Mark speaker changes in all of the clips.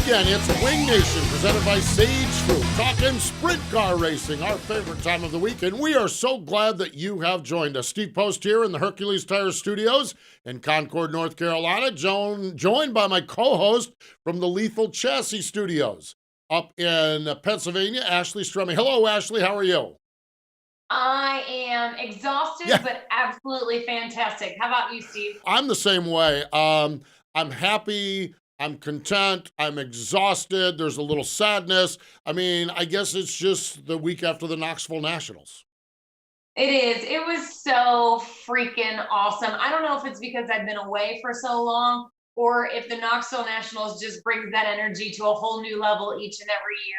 Speaker 1: again, it's Wing Nation presented by Sage Fruit, talking sprint car racing, our favorite time of the week, and we are so glad that you have joined us. Steve Post here in the Hercules Tire Studios in Concord, North Carolina, joined by my co-host from the Lethal Chassis Studios up in Pennsylvania, Ashley Stremme. Hello, Ashley. How are you?
Speaker 2: I am exhausted, but absolutely fantastic. How about you, Steve?
Speaker 1: I'm the same way. I'm happy. I'm content. I'm exhausted. There's a little sadness. I mean, I guess it's just the week after the Knoxville Nationals.
Speaker 2: It is. It was so freaking awesome. I don't know if it's because I've been away for so long or if the Knoxville Nationals just brings that energy to a whole new level each and every year.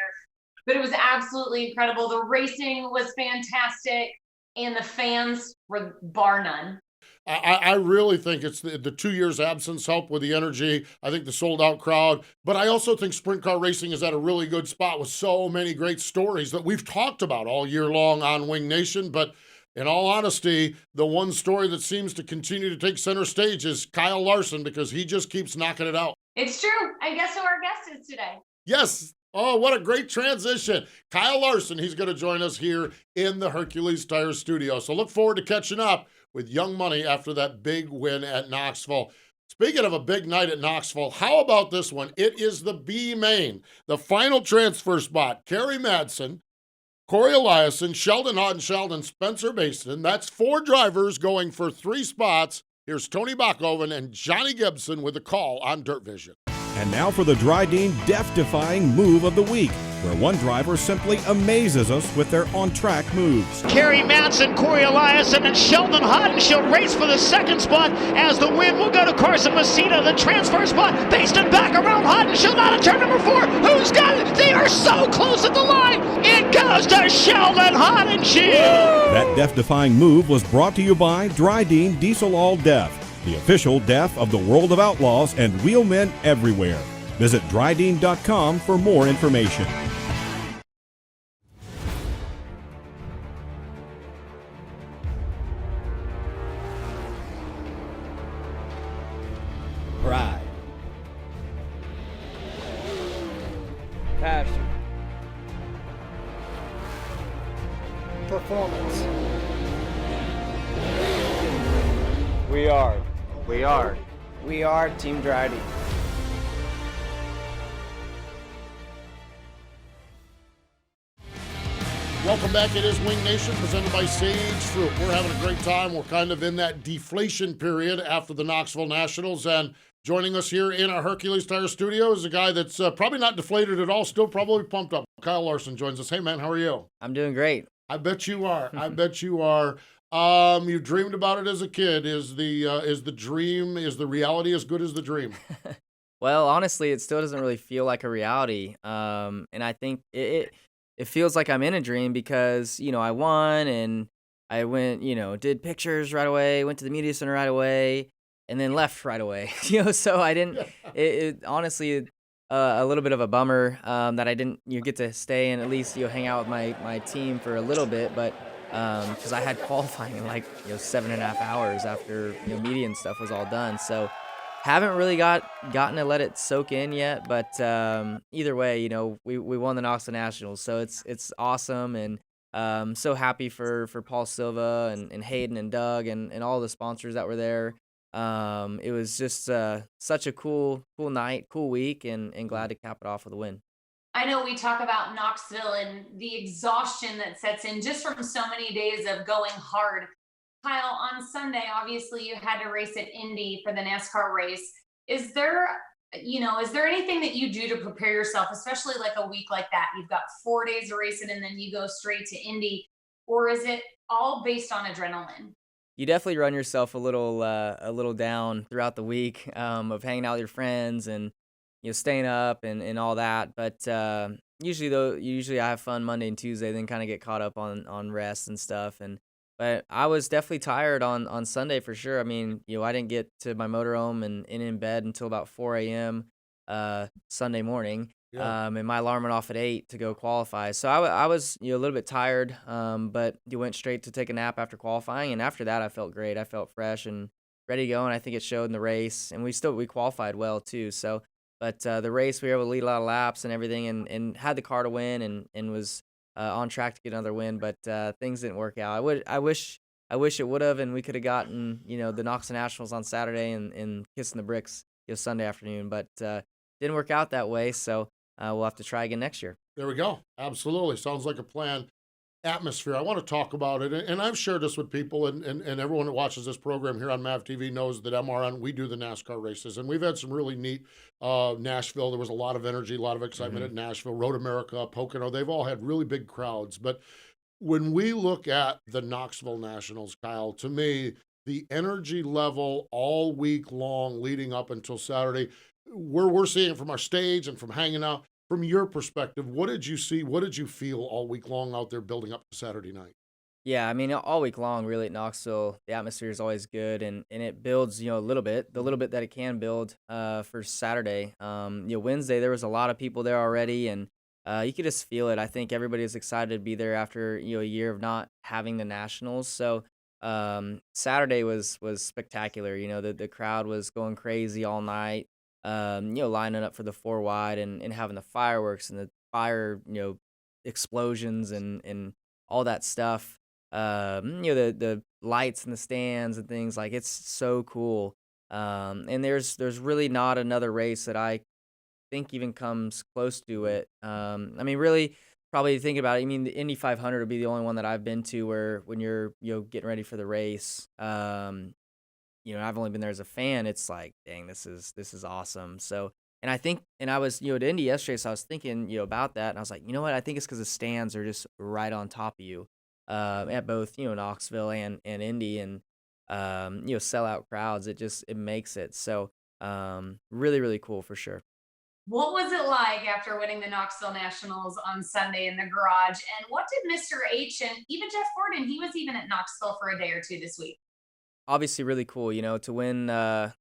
Speaker 2: But it was absolutely incredible. The racing was fantastic, and the fans were bar none.
Speaker 1: I really think it's the 2 years absence helped with the energy. I think the sold out crowd, but I also think sprint car racing is at a really good spot with so many great stories that we've talked about all year long on Wing Nation. But in all honesty, the one story that seems to continue to take center stage is Kyle Larson because he just keeps knocking it out.
Speaker 2: It's true. And guess who our guest is today?
Speaker 1: Yes. Oh, what a great transition. Kyle Larson, he's going to join us here in the Hercules Tire Studio. So look forward to catching up with Young Money after that big win at Knoxville. Speaking of a big night at Knoxville, how about this one? It is the B main, the final transfer spot. Kerry Madsen, Corey Eliason, Sheldon Houghton, Sheldon, Spencer Mason. That's 4 drivers going for 3 spots. Here's Tony Bachhoven and Johnny Gibson with a call on Dirt Vision.
Speaker 3: And now for the Dryden death-defying move of the week, where one driver simply amazes us with their on-track moves.
Speaker 4: Kerry Madsen, Corey Eliason, and Sheldon Houghton shall race for the 2nd spot as the win will go to Carson Messina. The transfer spot, Baston back around Houghton. She'll not turn number 4. Who's got it? They are so close at the line. It goes to Sheldon Houghton.
Speaker 3: That death-defying move was brought to you by Dryden Diesel All Death, the official DEF of the World of Outlaws and wheelmen everywhere. Visit Dryden.com for more information.
Speaker 5: Pride. Passion. Performance. We are Team Dryden.
Speaker 1: Welcome back. It is Wing Nation presented by Sage Fruit. We're having a great time. We're kind of in that deflation period after the Knoxville Nationals. And joining us here in our Hercules Tire Studio is a guy that's probably not deflated at all, still probably pumped up. Kyle Larson joins us. Hey, man, how are you?
Speaker 5: I'm doing great.
Speaker 1: I bet you are. I bet you are. You dreamed about it as a kid. Is the reality as good as the dream?
Speaker 5: Well, honestly, it still doesn't really feel like a reality. And I think it feels like I'm in a dream because, I won and I went, did pictures right away, went to the media center right away, and then left right away. So I didn't, it honestly, a little bit of a bummer that I didn't get to stay and at least hang out with my team for a little bit, but because I had qualifying in 7.5 hours after media and stuff was all done. So haven't really gotten to let it soak in yet, but either way, we won the Knoxville Nationals, so it's awesome, and so happy for Paul Silva and Hayden and Doug and all the sponsors that were there. It was just such a cool night, cool week, and glad to cap it off with a win.
Speaker 2: I know we talk about Knoxville and the exhaustion that sets in just from so many days of going hard. Kyle, on Sunday, obviously you had to race at Indy for the NASCAR race. Is there anything that you do to prepare yourself, especially like a week like that? You've got 4 days of racing and then you go straight to Indy, or is it all based on adrenaline?
Speaker 5: You definitely run yourself a little down throughout the week of hanging out with your friends and staying up and all that. But usually I have fun Monday and Tuesday, then kind of get caught up on rest and stuff. But I was definitely tired on Sunday for sure. I mean, I didn't get to my motorhome and in bed until about 4 a.m. Sunday morning.
Speaker 1: Yeah.
Speaker 5: And my alarm went off at 8 to go qualify. So I was a little bit tired, but you went straight to take a nap after qualifying. And after that, I felt great. I felt fresh and ready to go. And I think it showed in the race. And we qualified well too. So, But the race, we were able to lead a lot of laps and everything, and had the car to win, and was on track to get another win. But things didn't work out. I wish it would have, and we could have gotten the Knoxville Nationals on Saturday and kissing the bricks Sunday afternoon. But didn't work out that way. So we'll have to try again next year.
Speaker 1: There we go. Absolutely. Sounds like a plan. Atmosphere. I want to talk about it, and I've shared this with people, and everyone that watches this program here on MAV TV knows that MRN, we do the NASCAR races, and we've had some really neat Nashville. There was a lot of energy, a lot of excitement at Nashville, Road America, Pocono. They've all had really big crowds. But when we look at the Knoxville Nationals, Kyle, to me, the energy level all week long leading up until Saturday, we're seeing it from our stage and from hanging out. From your perspective, what did you see? What did you feel all week long out there building up to Saturday night?
Speaker 5: Yeah, I mean, all week long, really, at Knoxville, the atmosphere is always good, and it builds, a little bit, the little bit that it can build for Saturday. Wednesday, there was a lot of people there already, and you could just feel it. I think everybody is excited to be there after, a year of not having the Nationals. So Saturday was spectacular. The crowd was going crazy all night. Lining up for the 4 wide and having the fireworks and the fire, explosions and all that stuff. The lights in the stands and things, like, it's so cool. And there's really not another race that I think even comes close to it. I mean, really, probably think about it. I mean, the Indy 500 would be the only one that I've been to where when you're, getting ready for the race, I've only been there as a fan. It's like, dang, this is awesome. So, and I think, and I was, at Indy yesterday, so I was thinking, about that, and I was like, you know what? I think it's because the stands are just right on top of you, at both, Knoxville and Indy, and sellout crowds. It makes it so, really, really cool for sure.
Speaker 2: What was it like after winning the Knoxville Nationals on Sunday in the garage? And what did Mr. H and even Jeff Gordon, he was even at Knoxville for a day or two this week.
Speaker 5: Obviously really cool, to win the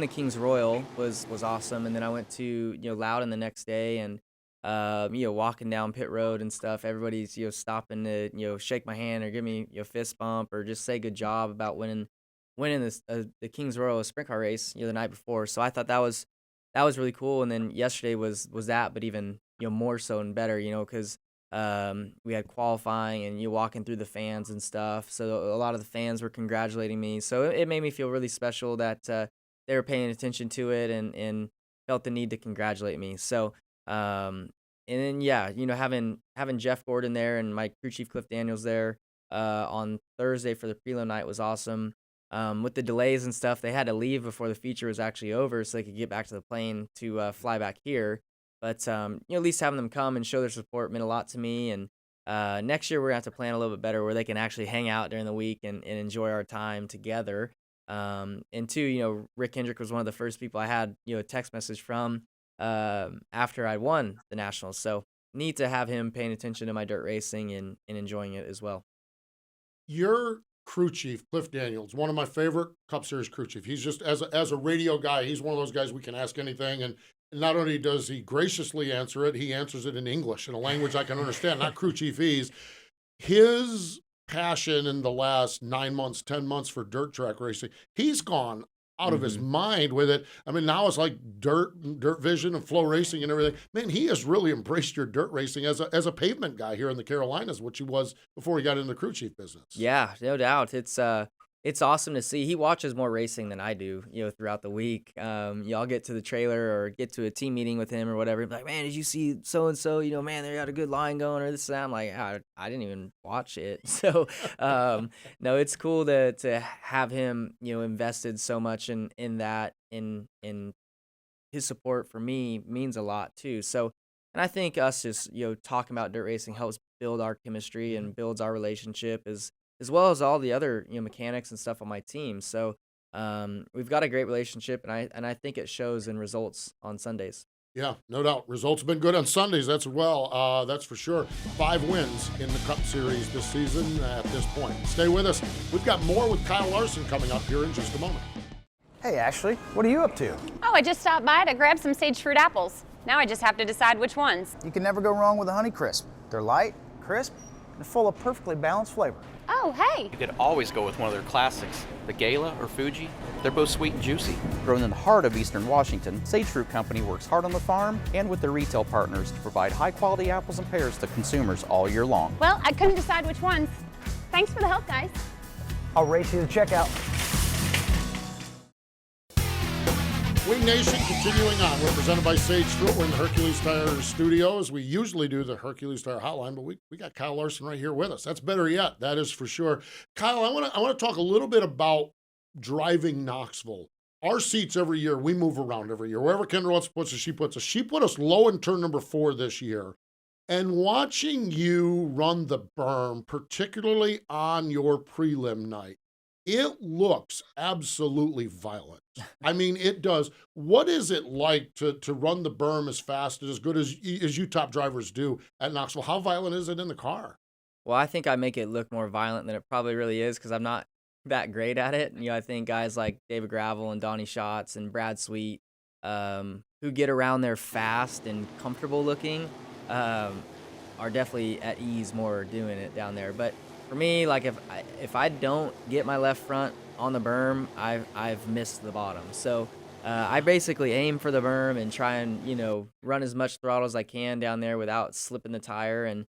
Speaker 5: King's Royal was awesome. And then I went to, Loudon the next day, and walking down pit road and stuff, everybody's, stopping to, shake my hand or give me a fist bump or just say good job about winning this the King's Royal sprint car race, the night before. So I thought that was really cool. And then yesterday was that, but even, more so and better, because we had qualifying and walking through the fans and stuff. So a lot of the fans were congratulating me. So it made me feel really special that they were paying attention to it and felt the need to congratulate me. So, and then, having Jeff Gordon there and my crew chief Cliff Daniels there on Thursday for the prelim night was awesome. With the delays and stuff, they had to leave before the feature was actually over so they could get back to the plane to fly back here. But, at least having them come and show their support meant a lot to me. And next year we're going to have to plan a little bit better where they can actually hang out during the week and enjoy our time together. And two, Rick Hendrick was one of the first people I had, a text message from after I won the Nationals. So neat to have him paying attention to my dirt racing and enjoying it as well.
Speaker 1: Your crew chief, Cliff Daniels, one of my favorite Cup Series crew chief. He's just, as a radio guy, he's one of those guys we can ask anything, and not only does he graciously answer it, he answers it in English, in a language I can understand, not crew chiefese. His passion in the last 9 months, 10 months for dirt track racing, he's gone out of his mind with it. I mean, now it's like dirt vision and flow racing and everything. Man, he has really embraced your dirt racing as a pavement guy here in the Carolinas, which he was before he got into the crew chief business.
Speaker 5: Yeah, no doubt. It's awesome to see. He watches more racing than I do, throughout the week. I'll get to the trailer or get to a team meeting with him or whatever. He'll be like, man, did you see so-and-so? Man, they got a good line going or this and that. I'm like, I didn't even watch it. So, no, it's cool to have him, invested so much in that, in his support for me means a lot too. So, and I think us just, talking about dirt racing helps build our chemistry and builds our relationship as well as all the other mechanics and stuff on my team. So we've got a great relationship, and I think it shows in results on Sundays.
Speaker 1: Yeah, no doubt. Results have been good on Sundays. That's for sure. 5 wins in the Cup Series this season at this point. Stay with us. We've got more with Kyle Larson coming up here in just a moment.
Speaker 6: Hey Ashley, what are you up to?
Speaker 7: Oh, I just stopped by to grab some sage fruit apples. Now I just have to decide which ones.
Speaker 6: You can never go wrong with a Honeycrisp. They're light, crisp, and full of perfectly balanced flavor.
Speaker 7: Oh, hey.
Speaker 8: You could always go with one of their classics, the Gala or Fuji. They're both sweet and juicy. Grown in the heart of Eastern Washington, Sage Fruit Company works hard on the farm and with their retail partners to provide high-quality apples and pears to consumers all year long.
Speaker 7: Well, I couldn't decide which ones. Thanks for the help, guys.
Speaker 6: I'll race you to checkout.
Speaker 1: Wing Nation continuing on. We're presented by Sage Fruit. We're in the Hercules Tire Studios. We usually do the Hercules Tire Hotline, but we got Kyle Larson right here with us. That's better yet. That is for sure. Kyle, I want to talk a little bit about driving Knoxville. Our seats every year, we move around every year. Wherever Kendra wants to put us, she puts us. She put us low in turn number 4 this year. And watching you run the berm, particularly on your prelim night, it looks absolutely violent. I mean, it does. What is it like to run the berm as fast and as good as you top drivers do at Knoxville? How violent is it in the car?
Speaker 5: Well, I think I make it look more violent than it probably really is because I'm not that great at it. I think guys like David Gravel and Donnie Schatz and Brad Sweet, who get around there fast and comfortable looking, are definitely at ease more doing it down there. But for me, like if I don't get my left front on the berm, I've missed the bottom. So I basically aim for the berm and try and run as much throttle as I can down there without slipping the tire. And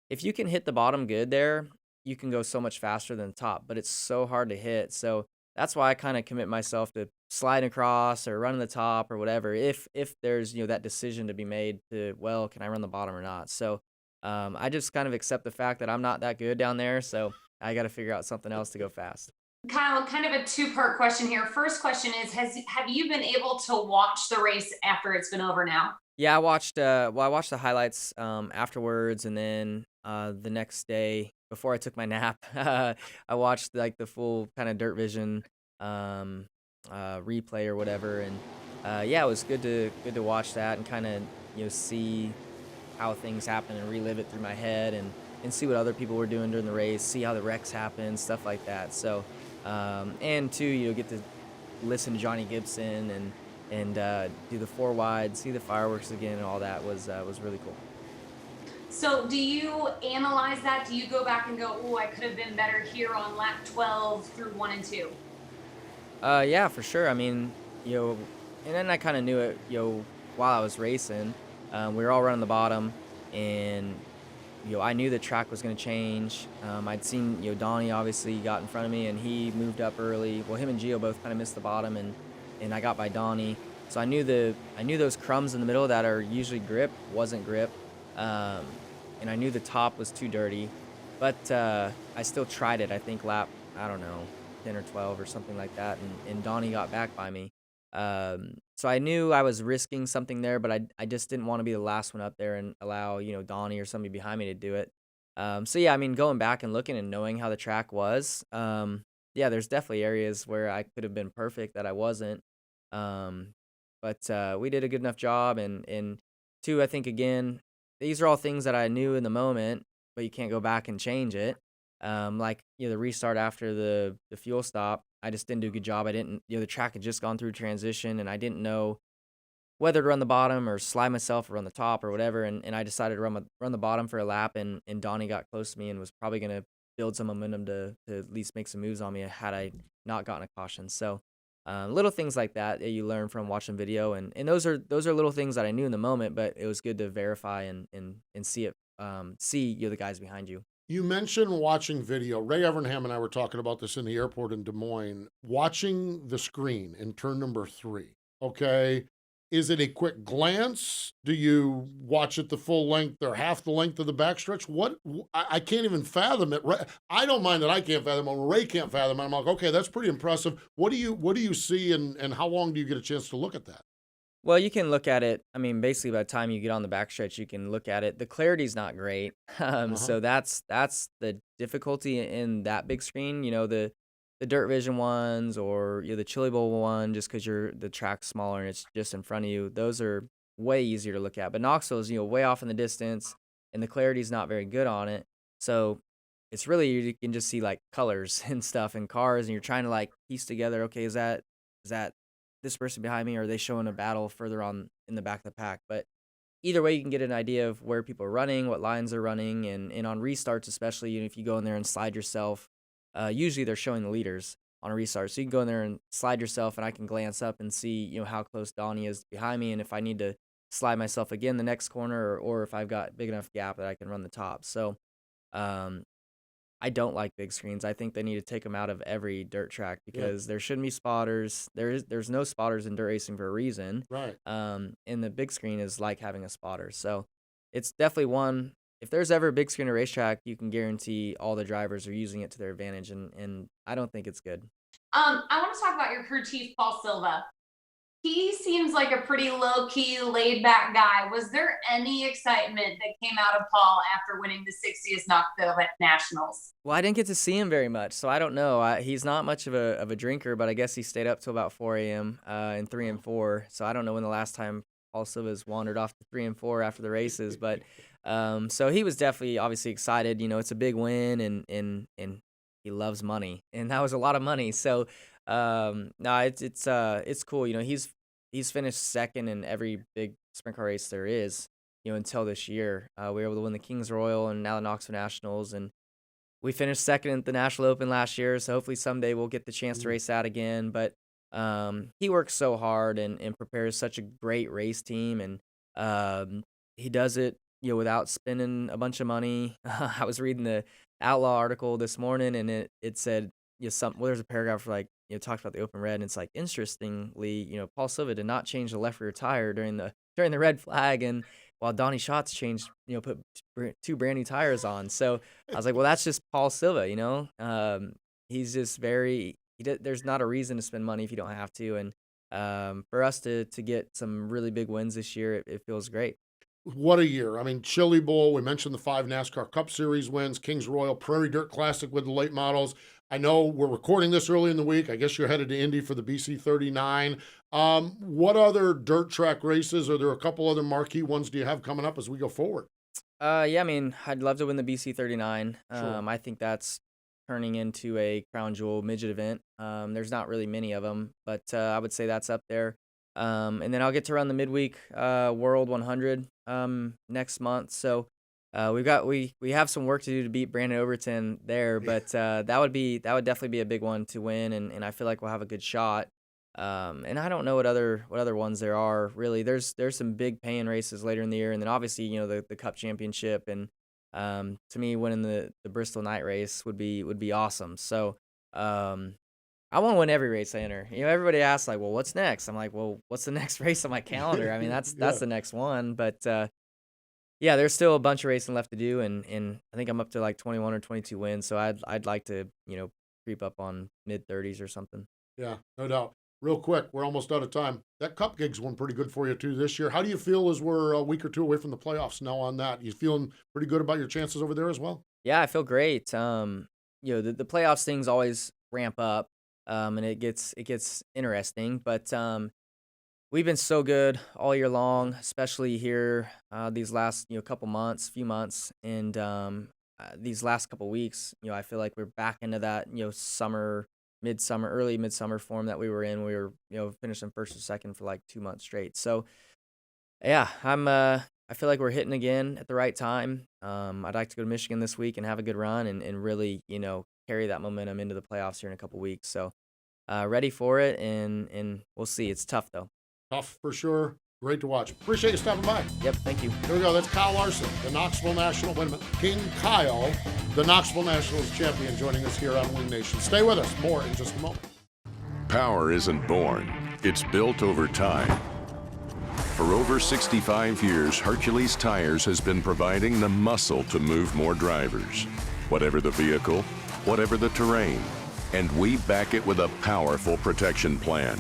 Speaker 5: if you can hit the bottom good there, you can go so much faster than the top. But it's so hard to hit. So that's why I kind of commit myself to sliding across or running the top or whatever. If there's that decision to be made to, well, can I run the bottom or not? So I just kind of accept the fact that I'm not that good down there, so I got to figure out something else to go fast.
Speaker 2: Kyle, kind of a two-part question here. First question is, have you been able to watch the race after it's been over now?
Speaker 5: Yeah, I watched the highlights afterwards, and then the next day before I took my nap, I watched like the full kind of Dirt Vision replay or whatever, and yeah, it was good to watch that and kind of see how things happen and relive it through my head and see what other people were doing during the race, see how the wrecks happen, stuff like that. So, and too, get to listen to Johnny Gibson and do the 4 wide, see the fireworks again, and all that was really cool.
Speaker 2: So do you analyze that? Do you go back and go, oh, I could have been better here on lap 12 through 1 and 2?
Speaker 5: Yeah, for sure. I mean, and then I kind of knew it, while I was racing. We were all running the bottom, and I knew the track was going to change. I'd seen Donnie obviously got in front of me, and he moved up early. Well, him and Gio both kind of missed the bottom, and I got by Donnie. So I knew those crumbs in the middle that are usually grip wasn't grip, and I knew the top was too dirty, but I still tried it. I think lap 10 or 12 or something like that, and Donnie got back by me. So I knew I was risking something there, but I just didn't want to be the last one up there and allow, Donnie or somebody behind me to do it. So yeah, I mean, going back and looking and knowing how the track was, yeah, there's definitely areas where I could have been perfect that I wasn't. But we did a good enough job. And two, I think, again, these are all things that I knew in the moment, but you can't go back and change it. Like, the restart after the fuel stop, I just didn't do a good job. I didn't, the track had just gone through transition, and I didn't know whether to run the bottom or slide myself or run the top or whatever. And I decided to run the bottom for a lap, and Donnie got close to me and was probably going to build some momentum to at least make some moves on me had I not gotten a caution. So little things like that you learn from watching video, and those are little things that I knew in the moment, but it was good to verify and see it, see the guys behind you.
Speaker 1: You mentioned watching video. Ray Evernham and I were talking about this in the airport in Des Moines, watching the screen in turn number 3, okay? Is it a quick glance? Do you watch it the full length or half the length of the backstretch? I can't even fathom it. I don't mind that I can't fathom it. Ray can't fathom it. I'm like, okay, that's pretty impressive. What do you see, and how long do you get a chance to look at that?
Speaker 5: Well, you can look at it. I mean, basically, by the time you get on the backstretch, you can look at it. The clarity's not great, so that's the difficulty in that big screen. The Dirt Vision ones or the Chili Bowl one, just because the track's smaller and it's just in front of you. Those are way easier to look at. But Knoxville is way off in the distance, and the clarity's not very good on it. So it's really, you can just see like colors and stuff and cars, and you're trying to like piece together. Okay, is that this person behind me, or are they showing a battle further on in the back of the pack? But either way, you can get an idea of where people are running, what lines are running, and on restarts, especially, you know, if you go in there and slide yourself, usually they're showing the leaders on a restart. So you can go in there and slide yourself, and I can glance up and see, you know, how close Donnie is behind me, and if I need to slide myself again the next corner, or if I've got big enough gap that I can run the top. So I don't like big screens. I think they need to take them out of every dirt track because there shouldn't be spotters. There's no spotters in dirt racing for a reason.
Speaker 1: Right.
Speaker 5: And the big screen is like having a spotter. So it's definitely one. If there's ever a big screen at a racetrack, you can guarantee all the drivers are using it to their advantage, and I don't think it's good.
Speaker 2: I want to talk about your crew chief, Paul Silva. He seems like a pretty low-key, laid-back guy. Was there any excitement that came out of Paul after winning the 60th Knoxville Nationals?
Speaker 5: Well, I didn't get to see him very much, so I don't know. He's not much of a drinker, but I guess he stayed up till about 4 a.m. In 3 and 4. So I don't know when the last time Paul Silva's wandered off to 3 and 4 after the races, but so he was definitely obviously excited. You know, it's a big win, and he loves money, and that was a lot of money. So no, it's cool. You know, he's finished second in every big sprint car race there is, you know, until this year. We were able to win the Kings Royal and now the Knoxville Nationals, and we finished second at the National Open last year. So hopefully someday we'll get the chance to race that again. But he works so hard and prepares such a great race team, and he does it, you know, without spending a bunch of money. I was reading the Outlaw article this morning, and it said, you know, there's a paragraph like, you know, talks about the open red, and it's like, interestingly, you know, Paul Silva did not change the left rear tire during the red flag, and while Donnie Schatz changed, you know, put 2 brand new tires on. So I was like, well, that's just Paul Silva, you know. He's just there's not a reason to spend money if you don't have to, and for us to get some really big wins this year, it feels great.
Speaker 1: What a year. I mean, Chili Bowl, we mentioned the 5 NASCAR Cup Series wins, Kings Royal, Prairie Dirt Classic with the late models. I know we're recording this early in the week. I guess you're headed to Indy for the BC 39. What other dirt track races? Are there a couple other marquee ones do you have coming up as we go forward?
Speaker 5: Yeah, I mean, I'd love to win the BC 39.
Speaker 1: Sure.
Speaker 5: I think that's turning into a crown jewel midget event. There's not really many of them, but I would say that's up there. And then I'll get to run the midweek World 100 next month. So we have some work to do to beat Brandon Overton there, but that would definitely be a big one to win, and I feel like we'll have a good shot. And I don't know what other ones there are really. There's some big paying races later in the year, and then obviously, you know, the Cup Championship, and to me winning the Bristol night race would be awesome. So I want to win every race I enter. You know, everybody asks like, well, what's next? I'm like, well, what's the next race on my calendar? I mean, that's the next one. But yeah, there's still a bunch of racing left to do, and I think I'm up to like 21 or 22 wins. So I'd like to, you know, creep up on mid-30s or something.
Speaker 1: Yeah, no doubt. Real quick, we're almost out of time. That Cup gig's went pretty good for you too this year. How do you feel as we're a week or two away from the playoffs now on that? You feeling pretty good about your chances over there as well?
Speaker 5: Yeah, I feel great. You know, the playoffs things always ramp up. And it gets interesting, but we've been so good all year long, especially here these last few months, and these last couple weeks. You know, I feel like we're back into that, you know, early midsummer form that we were in. We were, you know, finishing first or second for like 2 months straight. So yeah, I feel like we're hitting again at the right time. I'd like to go to Michigan this week and have a good run and really, you know, carry that momentum into the playoffs here in a couple weeks. So ready for it, and we'll see. It's tough though.
Speaker 1: Tough for sure. Great to watch. Appreciate you stopping by.
Speaker 5: Yep, thank you.
Speaker 1: Here we go. That's Kyle Larson, the Knoxville National. Wait a minute. King Kyle, the Knoxville Nationals champion, joining us here on Wing Nation. Stay with us. More in just a moment.
Speaker 9: Power isn't born. It's built over time. For over 65 years, Hercules Tires has been providing the muscle to move more drivers. Whatever the vehicle, whatever the terrain, and we back it with a powerful protection plan.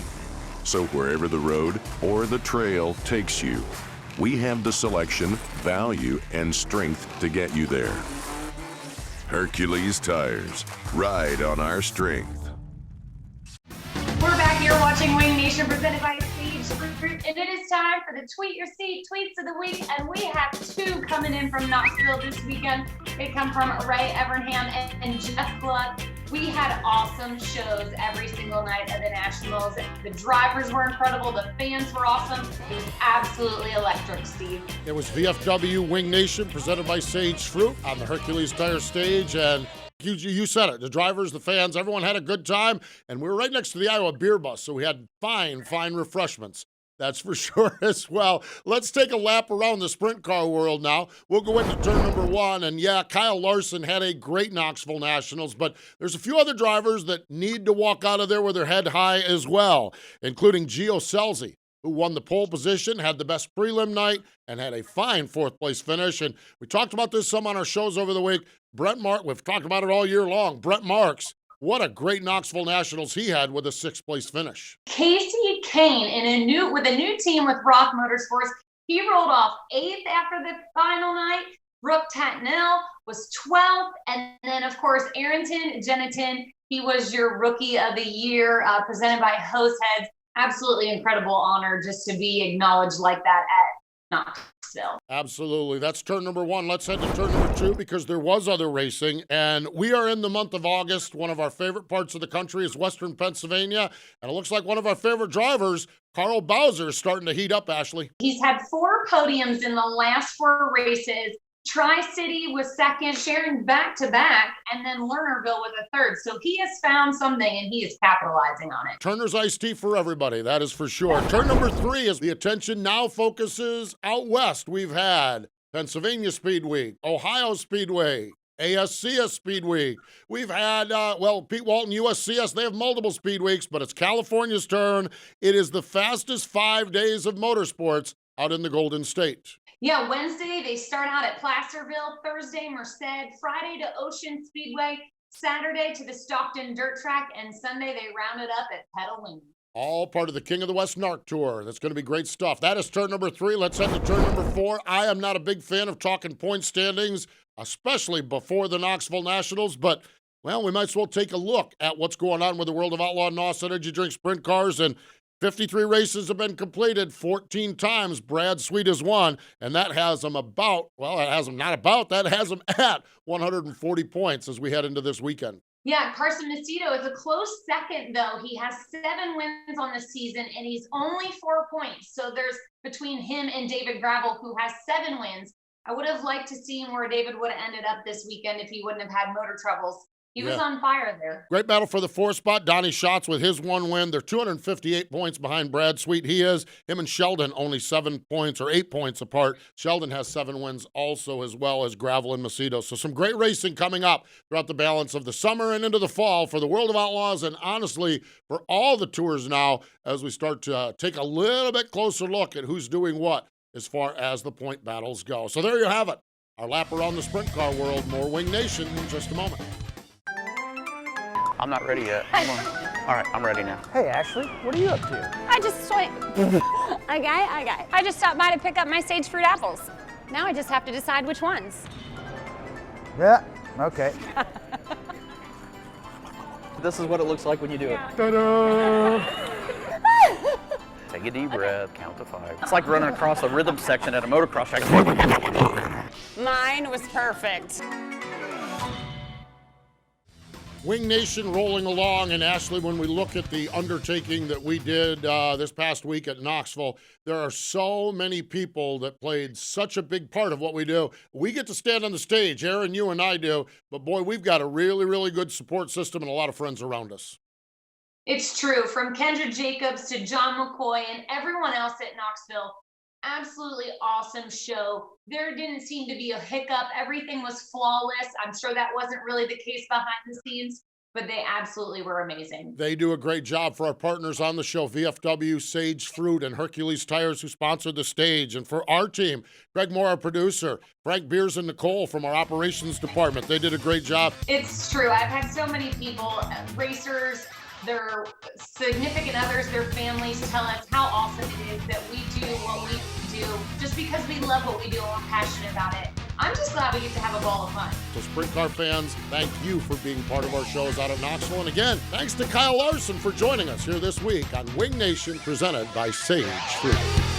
Speaker 9: So wherever the road or the trail takes you, we have the selection, value, and strength to get you there. Hercules Tires. Ride on our strength.
Speaker 2: We're back here watching Wing Nation presented by Sage Sage Fruit, and it is time for the Tweet Your Seat Tweets of the Week, and we have two coming in from Knoxville this weekend. They come from Ray Evernham and Jeff Gluck. We had awesome shows every single night of the Nationals. The drivers were incredible. The fans were awesome. It was absolutely electric, Steve.
Speaker 1: It was VFW Wing Nation presented by Sage Fruit on the Hercules Tire stage, and you said it. The drivers, the fans, everyone had a good time, and we were right next to the Iowa Beer Bus, so we had fine refreshments. That's for sure as well. Let's take a lap around the sprint car world now. We'll go into turn number one, and yeah, Kyle Larson had a great Knoxville Nationals, but there's a few other drivers that need to walk out of there with their head high as well, including Gio Scelzi, who won the pole position, had the best prelim night, and had a fine fourth-place finish. And we talked about this some on our shows over the week. We've talked about it all year long. Brett Marks, what a great Knoxville Nationals he had with a sixth-place finish.
Speaker 2: Casey Kane with a new team with Roth Motorsports. He rolled off 8th after the final night. Brooke Tatnell was 12th. And then, of course, Arrington Jenitin, he was your Rookie of the Year, presented by Hose Heads. Absolutely incredible honor just to be acknowledged like that at Knoxville.
Speaker 1: Absolutely. That's turn number one. Let's head to turn number two because there was other racing, and we are in the month of August. One of our favorite parts of the country is Western Pennsylvania, and it looks like one of our favorite drivers, Carl Bowser, is starting to heat up, Ashley.
Speaker 2: He's had 4 podiums in the last 4 races. Tri-City was second, sharing back-to-back, and then Lernerville with a third. So he has found something, and he is capitalizing on it.
Speaker 1: Turner's iced tea for everybody, that is for sure. Turn number 3 is the attention now focuses out west. We've had Pennsylvania Speed Week, Ohio Speedway, ASCS Speed Week. We've had, Pete Walton, USCS, they have multiple Speed Weeks, but it's California's turn. It is the fastest 5 days of motorsports out in the Golden State.
Speaker 2: Yeah, Wednesday, they start out at Placerville, Thursday, Merced, Friday to Ocean Speedway, Saturday to the Stockton Dirt Track, and Sunday they round it up at Petaluma.
Speaker 1: All part of the King of the West NARC Tour. That's going to be great stuff. That is turn number 3. Let's head to turn number 4. I am not a big fan of talking point standings, especially before the Knoxville Nationals, but, well, we might as well take a look at what's going on with the World of Outlaw NOS Energy Drink Sprint Cars, and 53 races have been completed. 14 times Brad Sweet has won, and that has him at 140 points as we head into this weekend.
Speaker 2: Yeah, Carson Macedo is a close second, though. He has 7 wins on the season, and he's only 4 points. So there's between him and David Gravel, who has 7 wins. I would have liked to see where David would have ended up this weekend if he wouldn't have had motor troubles. He was on fire there.
Speaker 1: Great battle for the 4th spot. Donnie Schatz with his 1 win. They're 258 points behind Brad Sweet. Him and Sheldon only 7 points or 8 points apart. Sheldon has 7 wins also, as well as Gravel and Macedo. So some great racing coming up throughout the balance of the summer and into the fall for the World of Outlaws, and honestly for all the tours now as we start to take a little bit closer look at who's doing what as far as the point battles go. So there you have it. Our lap around the sprint car world. More Wing Nation in just a moment.
Speaker 8: I'm not ready yet. Come on. All right, I'm ready now.
Speaker 6: Hey, Ashley, what are you up to?
Speaker 7: I just Okay. I just stopped by to pick up my Sage Fruit apples. Now I just have to decide which ones.
Speaker 6: Yeah, okay.
Speaker 8: This is what it looks like when you do it.
Speaker 6: Ta-da!
Speaker 8: Take a deep breath, count to 5. It's like running across a rhythm section at a motocross track.
Speaker 7: Mine was perfect.
Speaker 1: Wing Nation rolling along, and Ashley, when we look at the undertaking that we did this past week at Knoxville, there are so many people that played such a big part of what we do. We get to stand on the stage, Aaron, you and I do, but boy, we've got a really, really good support system and a lot of friends around us.
Speaker 2: It's true. From Kendra Jacobs to John McCoy and everyone else at Knoxville, absolutely awesome show. There didn't seem to be a hiccup. Everything was flawless. I'm sure that wasn't really the case behind the scenes, but they absolutely were amazing.
Speaker 1: They do a great job for our partners on the show, VFW, Sage Fruit, and Hercules Tires, who sponsored the stage. And for our team, Greg Moore, our producer, Frank Beers and Nicole from our operations department. They did a great job.
Speaker 2: It's true. I've had so many people, racers, their significant others, their families tell us how awesome it is that we do what we do just because we love what we do and we're passionate about it. I'm just glad we get to have a ball of fun.
Speaker 1: So Sprint Car fans, thank you for being part of our shows out of Knoxville. And again, thanks to Kyle Larson for joining us here this week on Wing Nation, presented by Sage Fruit.